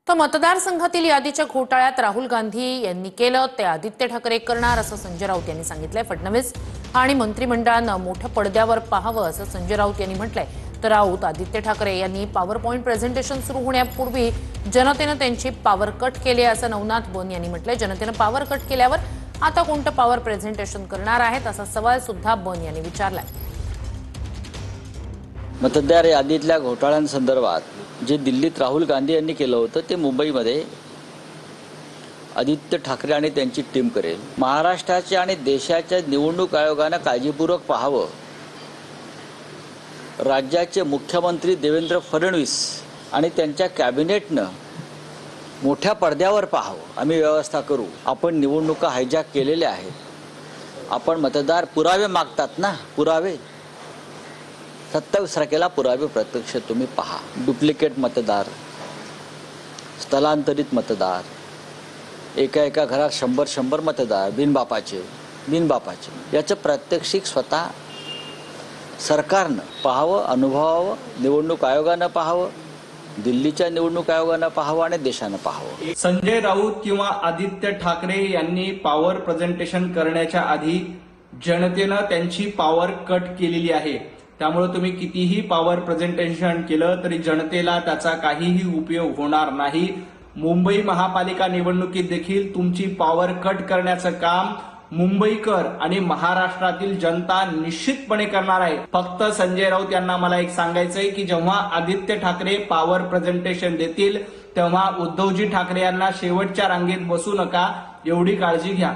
तर मतदारसंघातील यादीच्या घोटाळ्यात राहुल गांधी यांनी केलं ते आदित्य ठाकरे करणार असं संजय राऊत यांनी सांगितलंय। फडणवीस आणि मंत्रिमंडळानं मोठ्या पडद्यावर पाहावं असं संजय राऊत यांनी म्हटलंय। तर राऊत आदित्य ठाकरे यांनी पॉवर पॉइंट प्रेझेंटेशन सुरू होण्यापूर्वी जनतेनं त्यांची पॉवर कट केली असं नवनाथ बोन यांनी म्हटलंय। जनतेनं पॉवर कट केल्यावर आता कोणतं पॉवर प्रेझेंटेशन करणार आहेत असा सवाल सुद्धा बोन यांनी विचारलाय। मतदार यादीतल्या घोटाळ्यांसंदर्भात जे दिल्लीत राहुल गांधी यांनी केलं होतं ते मुंबईमध्ये आदित्य ठाकरे आणि त्यांची टीम करेल। महाराष्ट्राच्या आणि देशाच्या निवडणूक आयोगानं काळजीपूर्वक पाहावं, राज्याचे मुख्यमंत्री देवेंद्र फडणवीस आणि त्यांच्या कॅबिनेटनं मोठ्या पडद्यावर पाहावं। आम्ही व्यवस्था करू, आपण निवडणुका हायजॅक केलेल्या आहेत। आपण मतदार पुरावे मागतात ना, पुरावे 27 तारखेला पुरावे प्रत्यक्ष तुम्ही पहा। डुप्लिकेट मतदार, स्थलांतरित मतदार, एका घरात 100 मतदार बिनबापाचे याचं प्रात्यक्षिक स्वतः सरकारनं पाहावं, अनुभवावं, निवडणूक आयोगानं पाहावं, दिल्लीच्या निवडणूक आयोगानं पाहावं आणि देशानं पाहावं। संजय राऊत किंवा आदित्य ठाकरे यांनी पॉवर प्रेझेंटेशन करण्याच्या आधी जनतेनं त्यांची पॉवर कट केलेली आहे। त्यामुळे तुम्ही कितीही पॉवर प्रेझेंटेशन केलं तरी जनतेला त्याचा काहीही उपयोग होणार नाही। मुंबई महापालिका निवडणुकीत देखील तुमची पॉवर कट करण्याचं काम मुंबईकर आणि महाराष्ट्रातील जनता निश्चितपणे करणार आहे। फक्त संजय राऊत यांना मला एक सांगायचंय की जेव्हा आदित्य ठाकरे पॉवर प्रेझेंटेशन देतील तेव्हा उद्धवजी ठाकरे यांना शेवटच्या रांगेत बसू नका, एवढी काळजी घ्या।